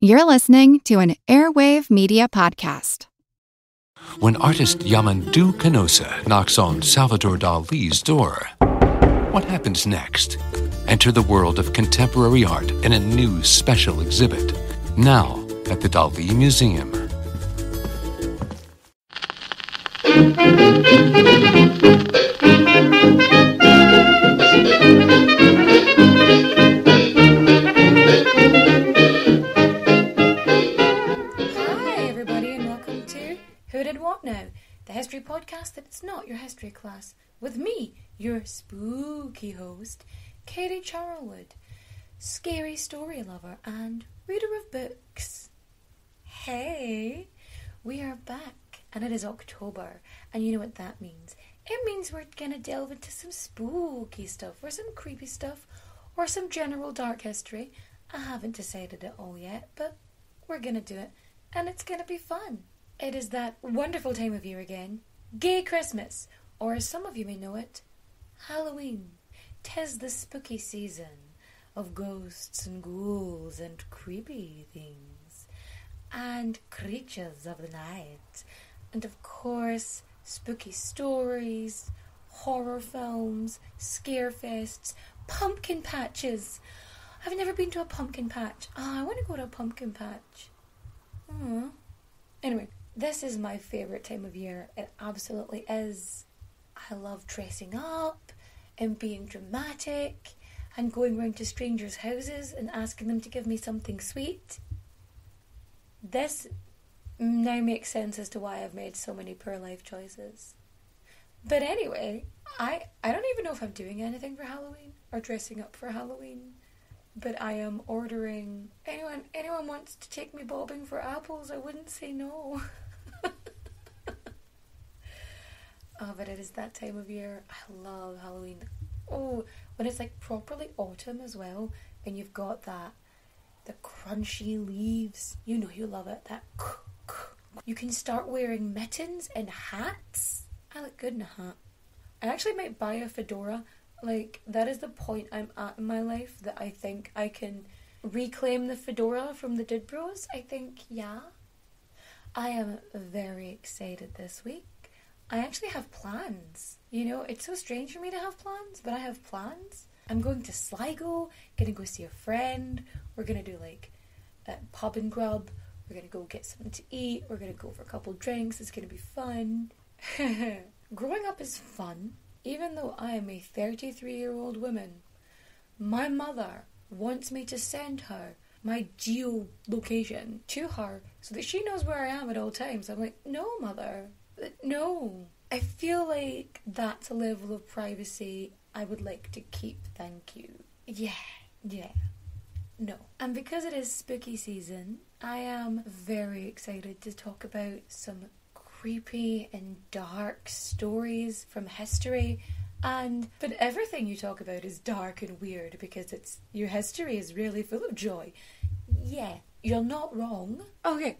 You're listening to an Airwave Media Podcast. When artist Yamandu Canosa knocks on Salvador Dali's door, what happens next? Enter the world of contemporary art in a new special exhibit, now at the Dali Museum. Who Did What Now? The history podcast that's not your history class. With me, your spooky host, Katie Charlwood, scary story lover and reader of books. Hey, we are back and it is October, and you know what that means. It means we're gonna delve into some spooky stuff, or some creepy stuff, or some general dark history. I haven't decided it all yet, but we're gonna do it, and it's gonna be fun. It is that wonderful time of year again, Gay Christmas, or as some of you may know it, Halloween. 'Tis the spooky season of ghosts and ghouls and creepy things, and creatures of the night, and of course, spooky stories, horror films, scare fests, pumpkin patches. I've never been to a pumpkin patch. I want to go to a pumpkin patch. Anyway, this is my favourite time of year. It absolutely is. I love dressing up and being dramatic and going round to strangers' houses and asking them to give me something sweet. This now makes sense as to why I've made so many poor life choices. But anyway, I don't even know if I'm doing anything for Halloween or dressing up for Halloween. But I am ordering. Anyone wants to take me bobbing for apples, I wouldn't say no. Oh, but it is that time of year. I love Halloween. Oh, when it's like properly autumn as well, and you've got the crunchy leaves. You know you love it. You can start wearing mittens and hats. I look good in a hat. I actually might buy a fedora. Like, that is the point I'm at in my life, that I think I can reclaim the fedora from the Dude Bros. I think, yeah. I am very excited this week. I actually have plans. You know, it's so strange for me to have plans, but I have plans. I'm going to Sligo, gonna go see a friend. We're gonna do like a pub and grub. We're gonna go get something to eat. We're gonna go for a couple drinks. It's gonna be fun. Growing up is fun. Even though I am a 33-year-old woman, my mother wants me to send her my geolocation to her so that she knows where I am at all times. I'm like, no, mother, no. I feel like that's a level of privacy I would like to keep, thank you. Yeah, no. And because it is spooky season, I am very excited to talk about some creepy and dark stories from history, but everything you talk about is dark and weird because your history is really full of joy. Yeah, you're not wrong. Okay,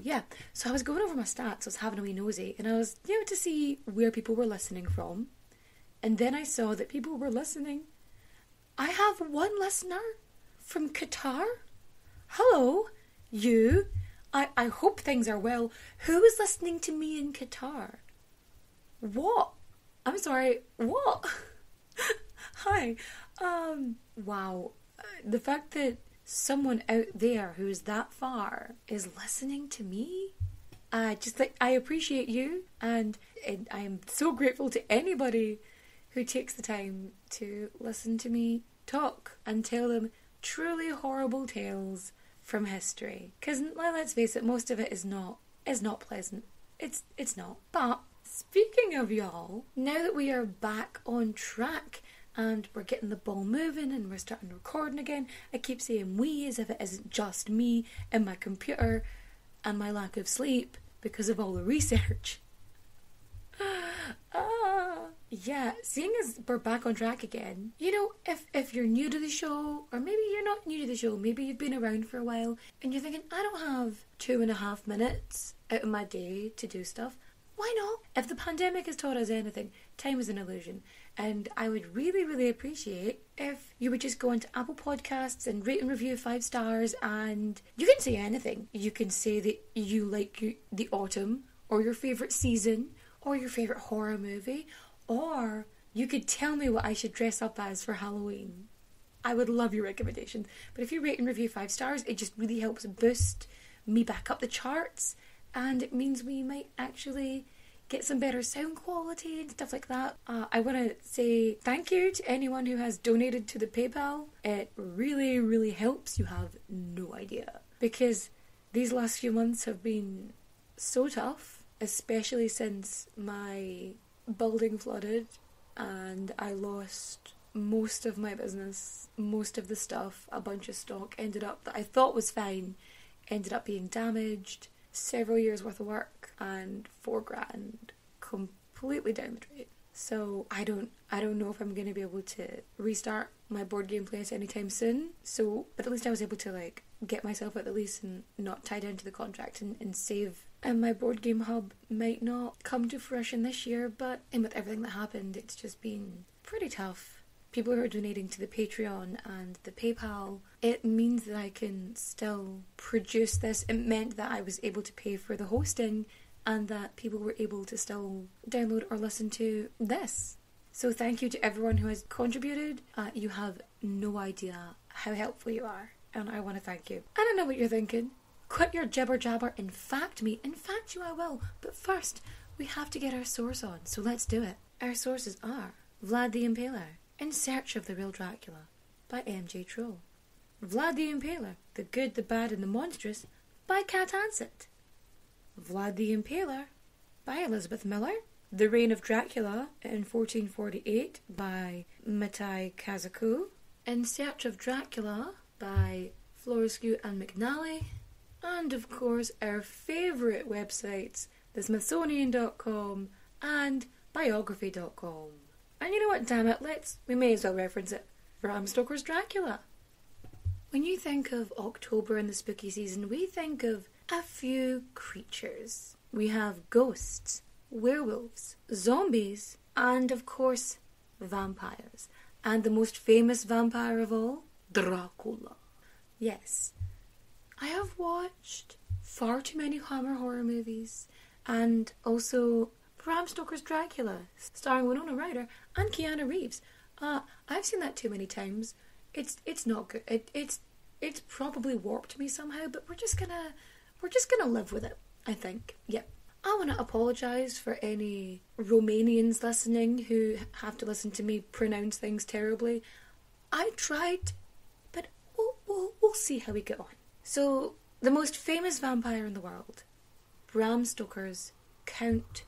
yeah. So I was going over my stats, I was having a wee nosy, and I was, to see where people were listening from, and then I saw that people were listening. I have one listener from Qatar. Hello, you. I hope things are well. Who is listening to me in Qatar? What? I'm sorry, what? Hi. Wow. The fact that someone out there who's that far is listening to me, I appreciate you, and I am so grateful to anybody who takes the time to listen to me talk and tell them truly horrible tales from history, because let's face it, most of it is not pleasant. It's not. But speaking of y'all, now that we are back on track and we're getting the ball moving and we're starting recording again, I keep saying we as if it isn't just me and my computer and my lack of sleep because of all the research. Yeah, seeing as we're back on track again, if you're new to the show, or maybe you're not new to the show, maybe you've been around for a while, and you're thinking, I don't have 2.5 minutes out of my day to do stuff, why not? If the pandemic has taught us anything, time is an illusion. And I would really, really appreciate if you would just go onto Apple Podcasts and rate and review 5 stars, and you can say anything. You can say that you like the autumn, or your favourite season, or your favourite horror movie, or you could tell me what I should dress up as for Halloween. I would love your recommendations. But if you rate and review 5 stars, it just really helps boost me back up the charts, and it means we might actually get some better sound quality and stuff like that. I want to say thank you to anyone who has donated to the PayPal. It really, really helps. You have no idea. Because these last few months have been so tough, especially since my building flooded and I lost most of my business, most of the stuff, a bunch of stock ended up that I thought was fine, ended up being damaged. Several years worth of work and $4,000 completely down the drain. So I don't know if I'm going to be able to restart my board game place anytime soon. But at least I was able to get myself out the lease and not tie down to the contract and save. And my board game hub might not come to fruition this year, and with everything that happened, it's just been pretty tough. People who are donating to the Patreon and the PayPal, it means that I can still produce this. It meant that I was able to pay for the hosting and that people were able to still download or listen to this. So thank you to everyone who has contributed. You have no idea how helpful you are, and I want to thank you. I don't know what you're thinking. Quit your jibber jabber and fact me. In fact you I will. But first, we have to get our source on, so let's do it. Our sources are Vlad the Impaler, In Search of the Real Dracula, by M.J. Troll. Vlad the Impaler, The Good, the Bad and the Monstrous, by Cat Ansett. Vlad the Impaler, by Elizabeth Miller. The Reign of Dracula in 1448, by Matai Kazaku. In Search of Dracula, by Florescu and McNally. And of course our favourite websites, thesmithsonian.com and biography.com. And you know what, damn it, we may as well reference it. Bram Stoker's Dracula. When you think of October and the spooky season, we think of a few creatures. We have ghosts, werewolves, zombies, and of course, vampires. And the most famous vampire of all, Dracula. Yes, I have watched far too many Hammer horror movies, and also Bram Stoker's Dracula, starring Winona Ryder and Keanu Reeves. I've seen that too many times. It's not good. It's probably warped me somehow, but we're just gonna live with it, I think. Yep. I want to apologise for any Romanians listening who have to listen to me pronounce things terribly. I tried, but we'll see how we get on. So, the most famous vampire in the world, Bram Stoker's Count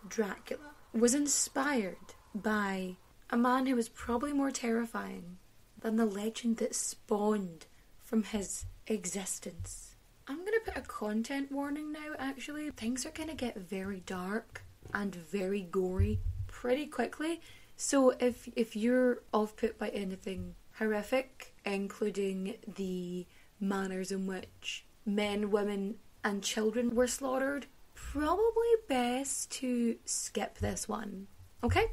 Dracula, was inspired by a man who was probably more terrifying than the legend that spawned from his existence. I'm going to put a content warning now, actually. Things are going to get very dark and very gory pretty quickly. So if you're off-put by anything horrific, including the manners in which men, women and children were slaughtered, probably best to skip this one. Okay?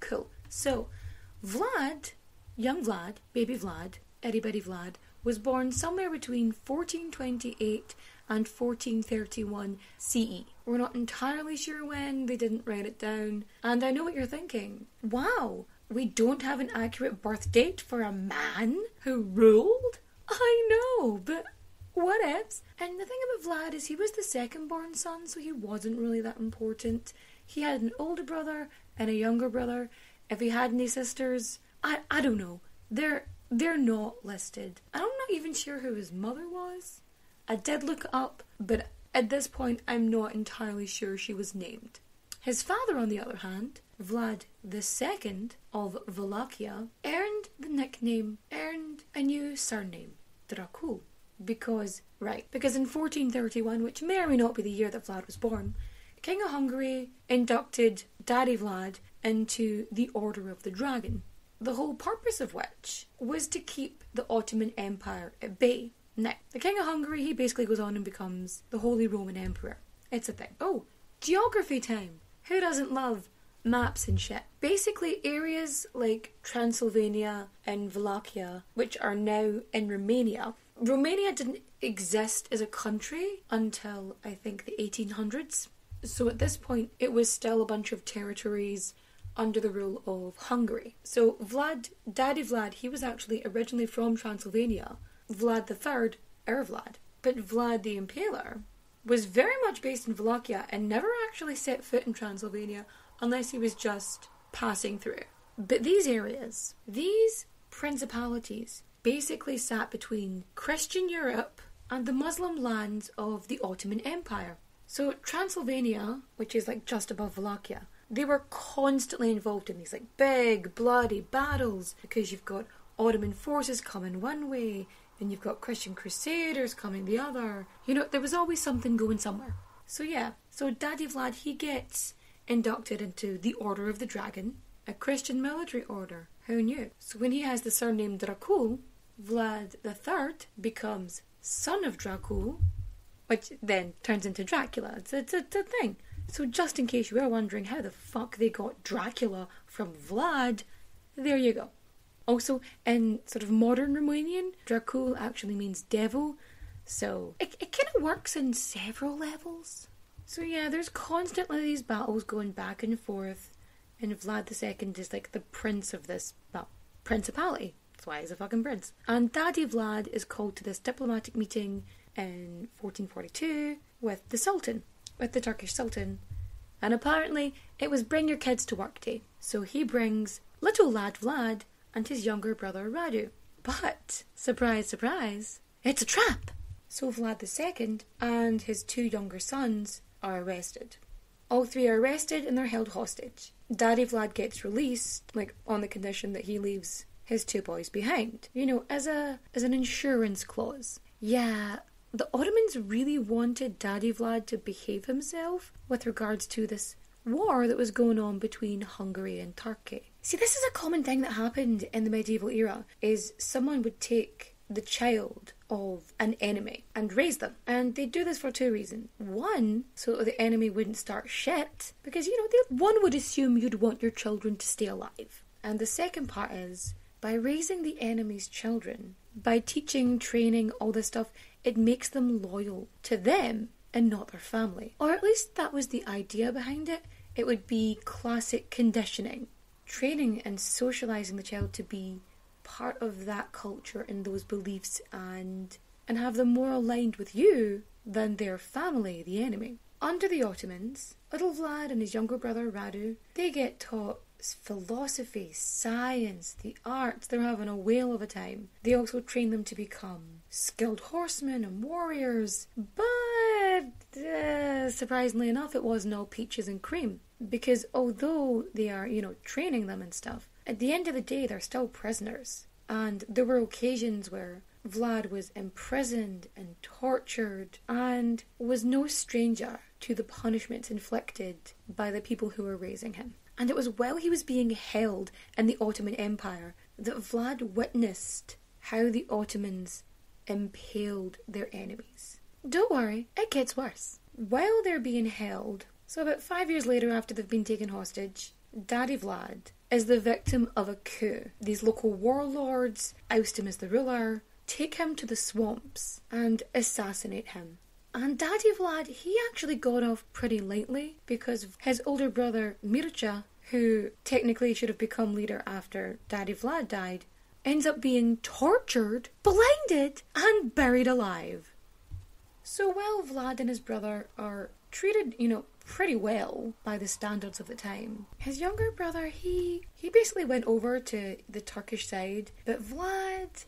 Cool. So, Vlad, young Vlad, baby Vlad, itty bitty Vlad, was born somewhere between 1428 and 1431 CE. We're not entirely sure when, they didn't write it down. And I know what you're thinking. Wow, we don't have an accurate birth date for a man who ruled? I know, but what ifs? And the thing about Vlad is he was the second born son, so he wasn't really that important. He had an older brother and a younger brother. If he had any sisters, I don't know. They're not listed. I'm not even sure who his mother was. I did look up, but at this point I'm not entirely sure she was named. His father, on the other hand, Vlad II of Wallachia, earned a new surname, Dracul. Because in 1431, which may or may not be the year that Vlad was born, King of Hungary inducted Daddy Vlad into the Order of the Dragon, the whole purpose of which was to keep the Ottoman Empire at bay. Now, the King of Hungary, he basically goes on and becomes the Holy Roman Emperor. It's a thing. Oh, geography time! Who doesn't love maps and shit. Basically, areas like Transylvania and Wallachia, which are now in Romania. Romania didn't exist as a country until, I think, the 1800s. So at this point, it was still a bunch of territories under the rule of Hungary. So Vlad, Daddy Vlad, he was actually originally from Transylvania. Vlad III, our Vlad. But Vlad the Impaler was very much based in Wallachia and never actually set foot in Transylvania unless he was just passing through. But these areas, these principalities, basically sat between Christian Europe and the Muslim lands of the Ottoman Empire. So Transylvania, which is like just above Wallachia, they were constantly involved in these like big bloody battles because you've got Ottoman forces coming one way and you've got Christian crusaders coming the other. You know, there was always something going somewhere. So yeah, so Daddy Vlad, he gets inducted into the Order of the Dragon, a Christian military order. Who knew? So when he has the surname Dracula, Vlad III becomes son of Dracula, which then turns into Dracula. It's a thing. So just in case you were wondering how the fuck they got Dracula from Vlad, there you go. Also, in sort of modern Romanian, Dracul actually means devil, so it kind of works in several levels. So yeah, there's constantly these battles going back and forth, and Vlad II is like the prince of this, well, principality. That's why he's a fucking prince. And Daddy Vlad is called to this diplomatic meeting in 1442 with the Sultan, with the Turkish Sultan. And apparently it was bring your kids to work day. So he brings little lad Vlad and his younger brother Radu. But, surprise, surprise, it's a trap! So Vlad II and his two younger sons are arrested. All three are arrested and they're held hostage. Daddy Vlad gets released, like on the condition that he leaves his two boys behind. You know, as an insurance clause. Yeah, the Ottomans really wanted Daddy Vlad to behave himself with regards to this war that was going on between Hungary and Turkey. See, this is a common thing that happened in the medieval era, is someone would take the child of an enemy and raise them. And they do this for two reasons. One, so that the enemy wouldn't start shit, because, you know, one would assume you'd want your children to stay alive. And the second part is, by raising the enemy's children, by teaching, training, all this stuff, it makes them loyal to them and not their family. Or at least that was the idea behind it. It would be classic conditioning. Training and socialising the child to be part of that culture and those beliefs and have them more aligned with you than their family, the enemy. Under the Ottomans, little Vlad and his younger brother Radu, they get taught philosophy, science, the arts. They're having a whale of a time. They also train them to become skilled horsemen and warriors. But surprisingly enough, it wasn't all peaches and cream. Because although they are, you know, training them and stuff, at the end of the day, they're still prisoners. And there were occasions where Vlad was imprisoned and tortured and was no stranger to the punishments inflicted by the people who were raising him. And it was while he was being held in the Ottoman Empire that Vlad witnessed how the Ottomans impaled their enemies. Don't worry, it gets worse. While they're being held, so about 5 years later after they've been taken hostage, Daddy Vlad is the victim of a coup. These local warlords oust him as the ruler, take him to the swamps and assassinate him. And Daddy Vlad, he actually got off pretty lightly because his older brother Mircea, who technically should have become leader after Daddy Vlad died, ends up being tortured, blinded, and buried alive. So while Vlad and his brother are treated, you know, pretty well by the standards of the time, his younger brother, he basically went over to the Turkish side, but Vlad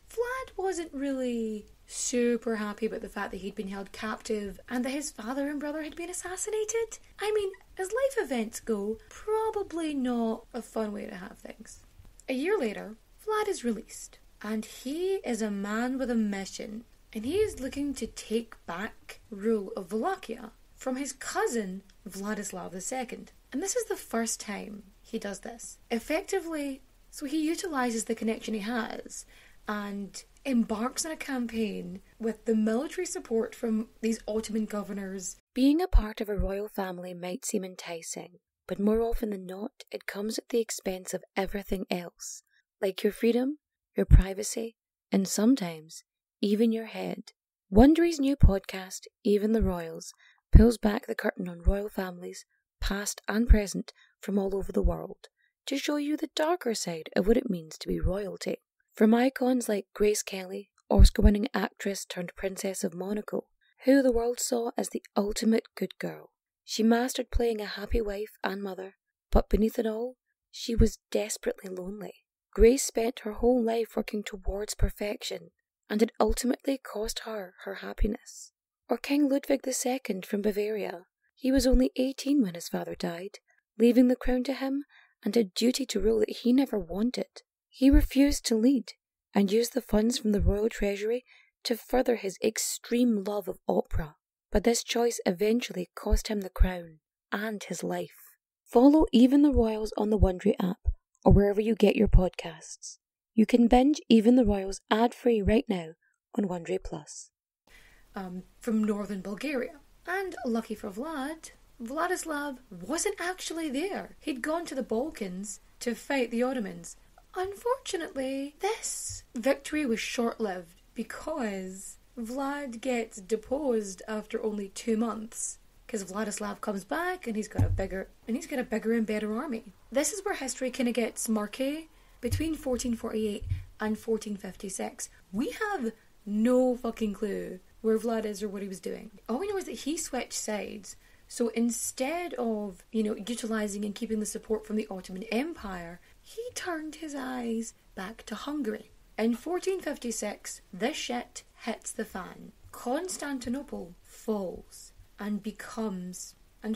wasn't really super happy about the fact that he'd been held captive and that his father and brother had been assassinated. I mean, as life events go, probably not a fun way to have things. A year later, Vlad is released, and he is a man with a mission, and he is looking to take back rule of Wallachia from his cousin Vladislav II. And this is the first time he does this. Effectively, so he utilises the connection he has and embarks on a campaign with the military support from these Ottoman governors. Being a part of a royal family might seem enticing, but more often than not, it comes at the expense of everything else, like your freedom, your privacy, and sometimes even your head. Wondery's new podcast, Even the Royals, pulls back the curtain on royal families, past and present, from all over the world, to show you the darker side of what it means to be royalty. From icons like Grace Kelly, Oscar-winning actress turned Princess of Monaco, who the world saw as the ultimate good girl. She mastered playing a happy wife and mother, but beneath it all, she was desperately lonely. Grace spent her whole life working towards perfection, and it ultimately cost her her happiness. Or King Ludwig II from Bavaria. He was only 18 when his father died, leaving the crown to him and a duty to rule that he never wanted. He refused to lead, and used the funds from the royal treasury to further his extreme love of opera. But this choice eventually cost him the crown and his life. Follow Even the Royals on the Wondery app or wherever you get your podcasts. You can binge Even the Royals ad-free right now on Wondery Plus. From northern Bulgaria. And lucky for Vlad, Vladislav wasn't actually there. He'd gone to the Balkans to fight the Ottomans. Unfortunately, this victory was short-lived because Vlad gets deposed after only 2 months. Because Vladislav comes back and he's got a bigger and better army. This is where history kind of gets murky. Between 1448 and 1456, we have no fucking clue where Vlad is or what he was doing. All we know is that he switched sides. So instead of, utilising and keeping the support from the Ottoman Empire, he turned his eyes back to Hungary. In 1456, this shit hits the fan. Constantinople falls and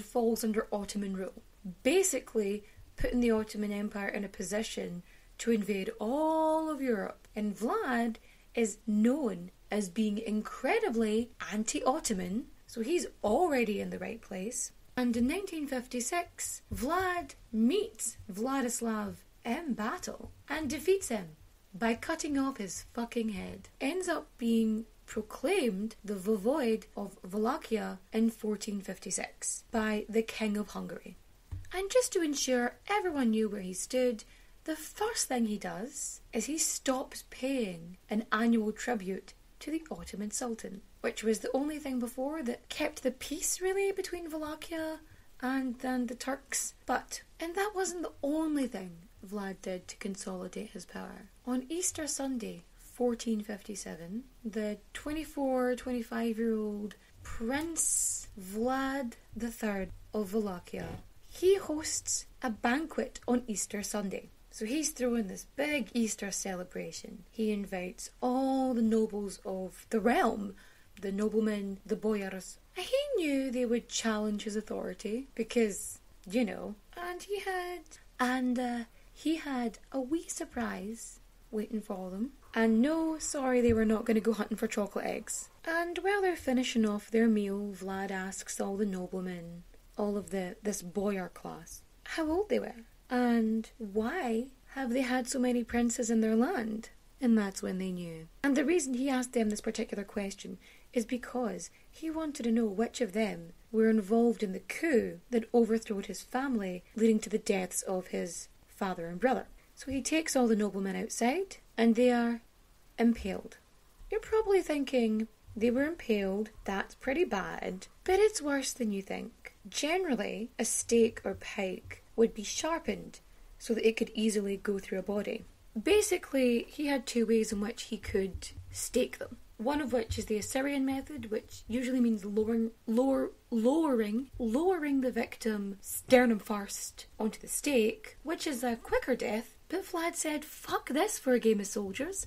falls under Ottoman rule. Basically, putting the Ottoman Empire in a position to invade all of Europe. And Vlad is known as being incredibly anti-Ottoman, so he's already in the right place. And in 1956, Vlad meets Vladislav in battle and defeats him by cutting off his fucking head. Ends up being proclaimed the Voivode of Wallachia in 1456 by the King of Hungary. And just to ensure everyone knew where he stood, the first thing he does is he stops paying an annual tribute to the Ottoman Sultan, which was the only thing before that kept the peace really between Wallachia and then the Turks. And that wasn't the only thing Vlad did to consolidate his power. On Easter Sunday, 1457, the 25-year-old Prince Vlad III of Wallachia, he hosts a banquet on Easter Sunday. So he's throwing this big Easter celebration. He invites all the nobles of the realm, the noblemen, the boyars. He knew they would challenge his authority because, and he had a wee surprise waiting for them. And no, sorry, they were not going to go hunting for chocolate eggs. And while they're finishing off their meal, Vlad asks all the noblemen, all of this boyar class, how old they were. And why have they had so many princes in their land? And that's when they knew. And the reason he asked them this particular question is because he wanted to know which of them were involved in the coup that overthrew his family, leading to the deaths of his father and brother. So he takes all the noblemen outside, and they are impaled. You're probably thinking, they were impaled, that's pretty bad, but it's worse than you think. Generally, a stake or pike would be sharpened so that it could easily go through a body. Basically, he had 2 ways in which he could stake them. One of which is the Assyrian method, which usually means lowering the victim sternum first onto the stake, which is a quicker death. But Vlad said, fuck this for a game of soldiers,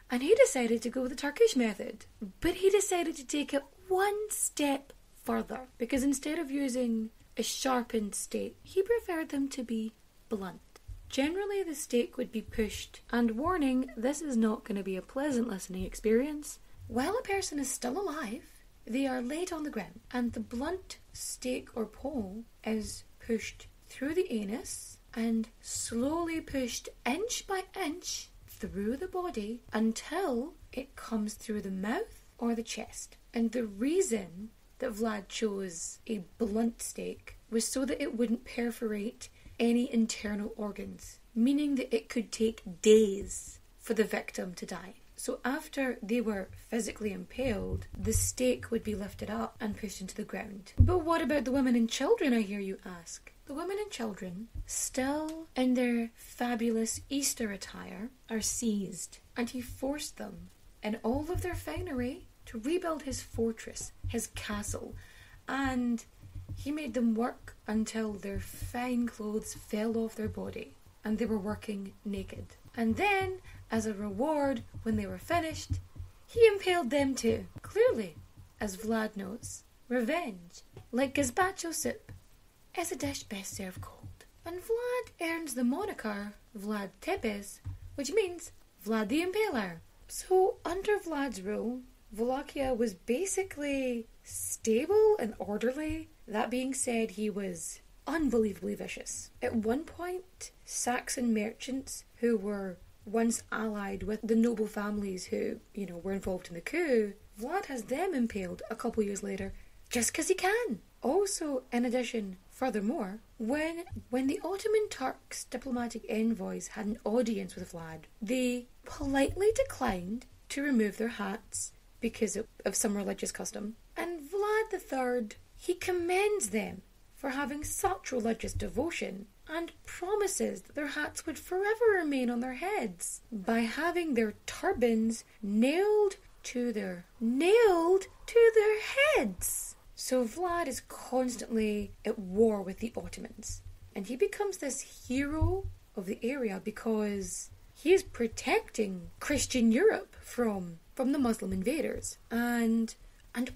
and he decided to go with the Turkish method. But he decided to take it one step further, because instead of using a sharpened stake, he preferred them to be blunt. Generally, the stake would be pushed, and warning, this is not going to be a pleasant listening experience. While a person is still alive, they are laid on the ground, and the blunt stake or pole is pushed through the anus and slowly pushed inch by inch through the body until it comes through the mouth or the chest. And the reason that Vlad chose a blunt stake was so that it wouldn't perforate any internal organs, meaning that it could take days for the victim to die. So after they were physically impaled, the stake would be lifted up and pushed into the ground. But what about the women and children, I hear you ask? The women and children, still in their fabulous Easter attire, are seized, and he forced them, in all of their finery, to rebuild his fortress, his castle, and he made them work until their fine clothes fell off their body, and they were working naked. And then, as a reward, when they were finished, he impaled them too. Clearly, as Vlad knows, revenge, like gazpacho soup, is a dish best served cold. And Vlad earns the moniker Vlad Tepes, which means Vlad the Impaler. So, under Vlad's rule, Wallachia was basically stable and orderly. That being said, he was unbelievably vicious. At one point, Saxon merchants who were once allied with the noble families who, were involved in the coup, Vlad has them impaled a couple years later, just because he can. Also, in addition, furthermore, when the Ottoman Turks' diplomatic envoys had an audience with Vlad, they politely declined to remove their hats because of some religious custom. And Vlad III, he commends them for having such religious devotion and promises that their hats would forever remain on their heads by having their turbans nailed to their heads. So Vlad is constantly at war with the Ottomans, and he becomes this hero of the area because he is protecting Christian Europe from the Muslim invaders, and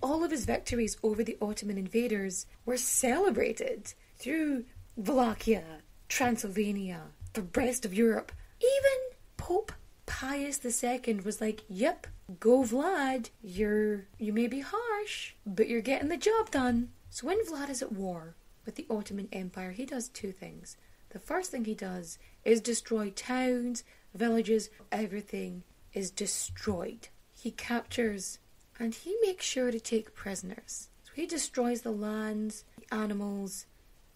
all of his victories over the Ottoman invaders were celebrated through Wallachia, Transylvania, the rest of Europe. Even Pope Pius II was like, yep, go Vlad, you may be harsh, but you're getting the job done. So when Vlad is at war with the Ottoman Empire, he does two things. The first thing he does is destroy towns, villages, everything is destroyed. He captures and he makes sure to take prisoners. So he destroys the lands, the animals,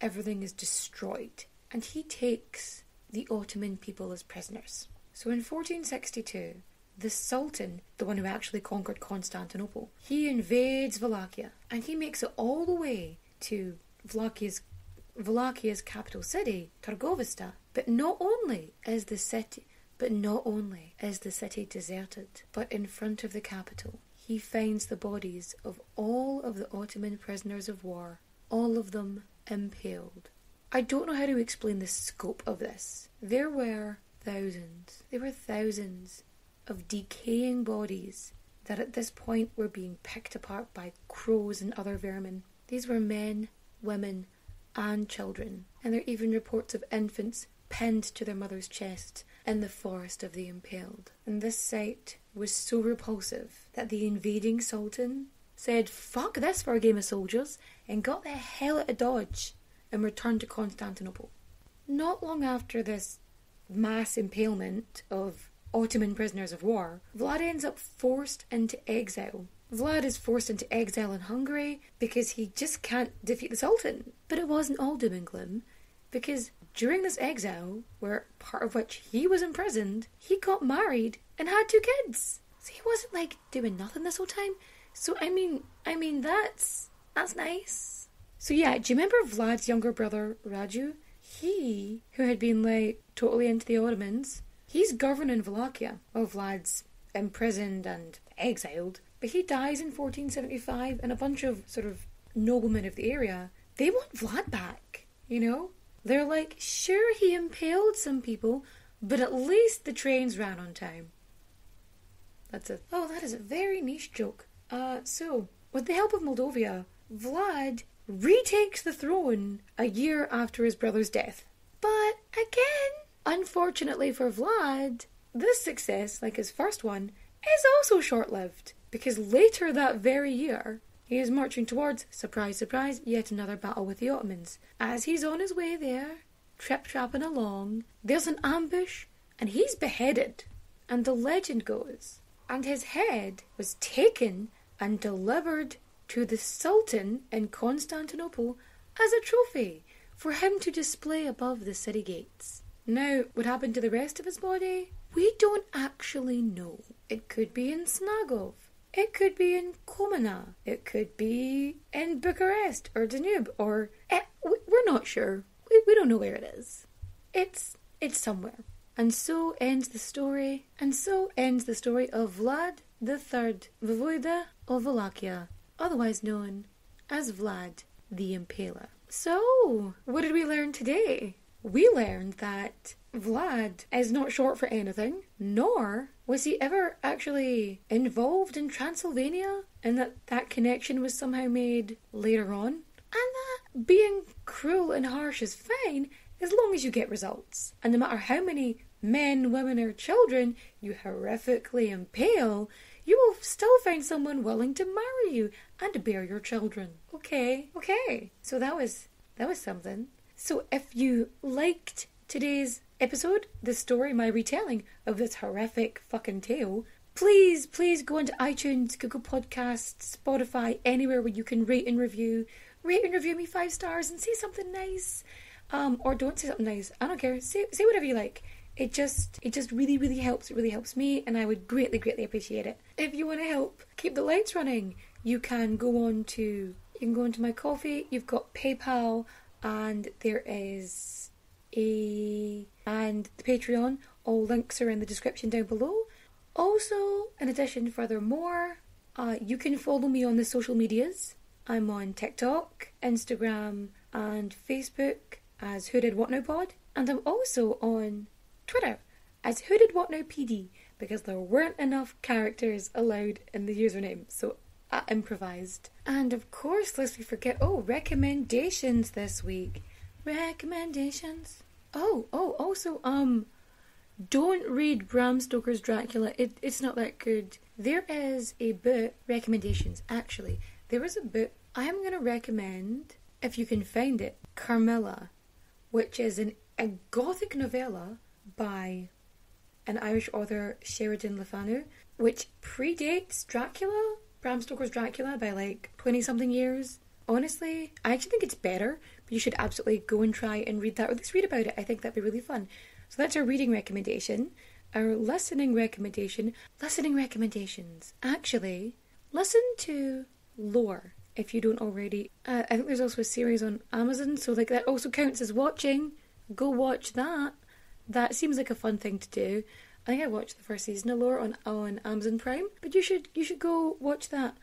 everything is destroyed. And he takes the Ottoman people as prisoners. So in 1462, the Sultan, the one who actually conquered Constantinople, he invades Wallachia, and he makes it all the way to Wallachia capital city, Targovista. But not only is the city deserted, but in front of the capital, he finds the bodies of all of the Ottoman prisoners of war, all of them impaled. I don't know how to explain the scope of this. There were thousands of decaying bodies that at this point were being picked apart by crows and other vermin. These were men, women, and children, and there are even reports of infants pinned to their mother's chest in the forest of the impaled. And this sight was so repulsive that the invading Sultan said, fuck this for a game of soldiers, and got the hell out of Dodge and returned to Constantinople. Not long after this mass impalement of Ottoman prisoners of war, Vlad ends up forced into exile. Vlad is forced into exile in Hungary because he just can't defeat the Sultan. But it wasn't all doom and gloom, because during this exile, where part of which he was imprisoned, he got married and had 2 kids. So he wasn't like doing nothing this whole time. So I mean that's nice. So yeah, do you remember Vlad's younger brother Raju? He, who had been like totally into the Ottomans, he's governing Wallachia. Well, Vlad's imprisoned and exiled, but he dies in 1475, and a bunch of sort of noblemen of the area, they want Vlad back, They're like, sure, he impaled some people, but at least the trains ran on time. That is a very niche joke. So, with the help of Moldavia, Vlad retakes the throne a year after his brother's death. But again, unfortunately for Vlad, this success, like his first one, is also short-lived, because later that very year, he is marching towards, surprise, surprise, yet another battle with the Ottomans. As he's on his way there, trip-trapping along, there's an ambush, and he's beheaded. And the legend goes, and his head was taken and delivered to the Sultan in Constantinople as a trophy for him to display above the city gates. Now, what happened to the rest of his body? We don't actually know. It could be in Snagov. It could be in Komana. It could be in Bucharest or Danube or... we're not sure. We don't know where it is. It's somewhere. And so ends the story. And so ends the story of Vlad III, Voivode of Wallachia, otherwise known as Vlad the Impaler. So, what did we learn today? We learned that Vlad is not short for anything, nor was he ever actually involved in Transylvania, and that connection was somehow made later on, and that being cruel and harsh is fine as long as you get results. And no matter how many men, women, or children you horrifically impale, you will still find someone willing to marry you and to bear your children. Okay. So that was something. So if you liked today's episode, the story, my retelling of this horrific fucking tale, please go into iTunes, Google Podcasts, Spotify, anywhere where you can rate and review me 5 stars and say something nice. Or don't say something nice. I don't care. Say whatever you like. It just really helps. It really helps me, and I would greatly appreciate it. If you want to help keep the lights running, you can go on to my Ko-fi. You've got PayPal, and there is and the Patreon. All links are in the description down below. Also, in addition, furthermore, you can follow me on the social medias. I'm on TikTok, Instagram, and Facebook as Who Did What Now Pod, and I'm also on Twitter as Who Did What Now PD, because there weren't enough characters allowed in the username, so I improvised. And of course, lest we forget, recommendations this week. Recommendations. Also, don't read Bram Stoker's Dracula. It's not that good. There is a book, recommendations, actually. There is a book I am going to recommend, if you can find it, Carmilla, which is a gothic novella by an Irish author, Sheridan Le Fanu, which predates Dracula, Bram Stoker's Dracula, by like 20-something years. Honestly, I actually think it's better, but you should absolutely go and try and read that, or at least read about it. I think that'd be really fun. So that's our reading recommendation. Our listening recommendations. Actually, listen to Lore, if you don't already. I think there's also a series on Amazon, so like that also counts as watching. Go watch that. That seems like a fun thing to do. I think I watched the first season of Lore on Amazon Prime, but you should go watch that.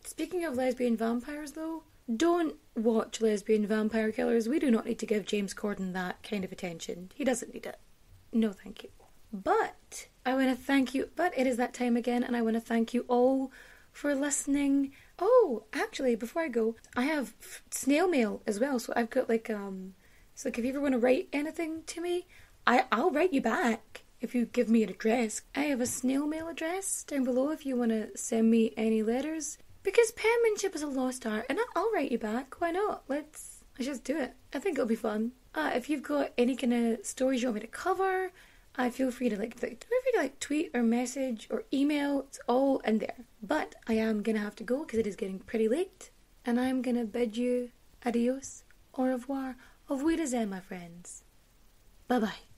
Speaking of lesbian vampires, though, don't watch Lesbian Vampire Killers. We do not need to give James Corden that kind of attention. He doesn't need it. No, thank you. But I want to thank you. But it is that time again, and I want to thank you all for listening. Oh, actually, before I go, I have snail mail as well. So I've got like so like if you ever want to write anything to me, I'll write you back if you give me an address. I have a snail mail address down below if you want to send me any letters. Because penmanship is a lost art, and I'll write you back. Why not? Let's just do it. I think it'll be fun. If you've got any kind of stories you want me to cover, feel free to tweet or message or email. It's all in there. But I am gonna have to go because it is getting pretty late, and I'm gonna bid you adios, au revoir, auf Wiedersehen, my friends. Bye bye.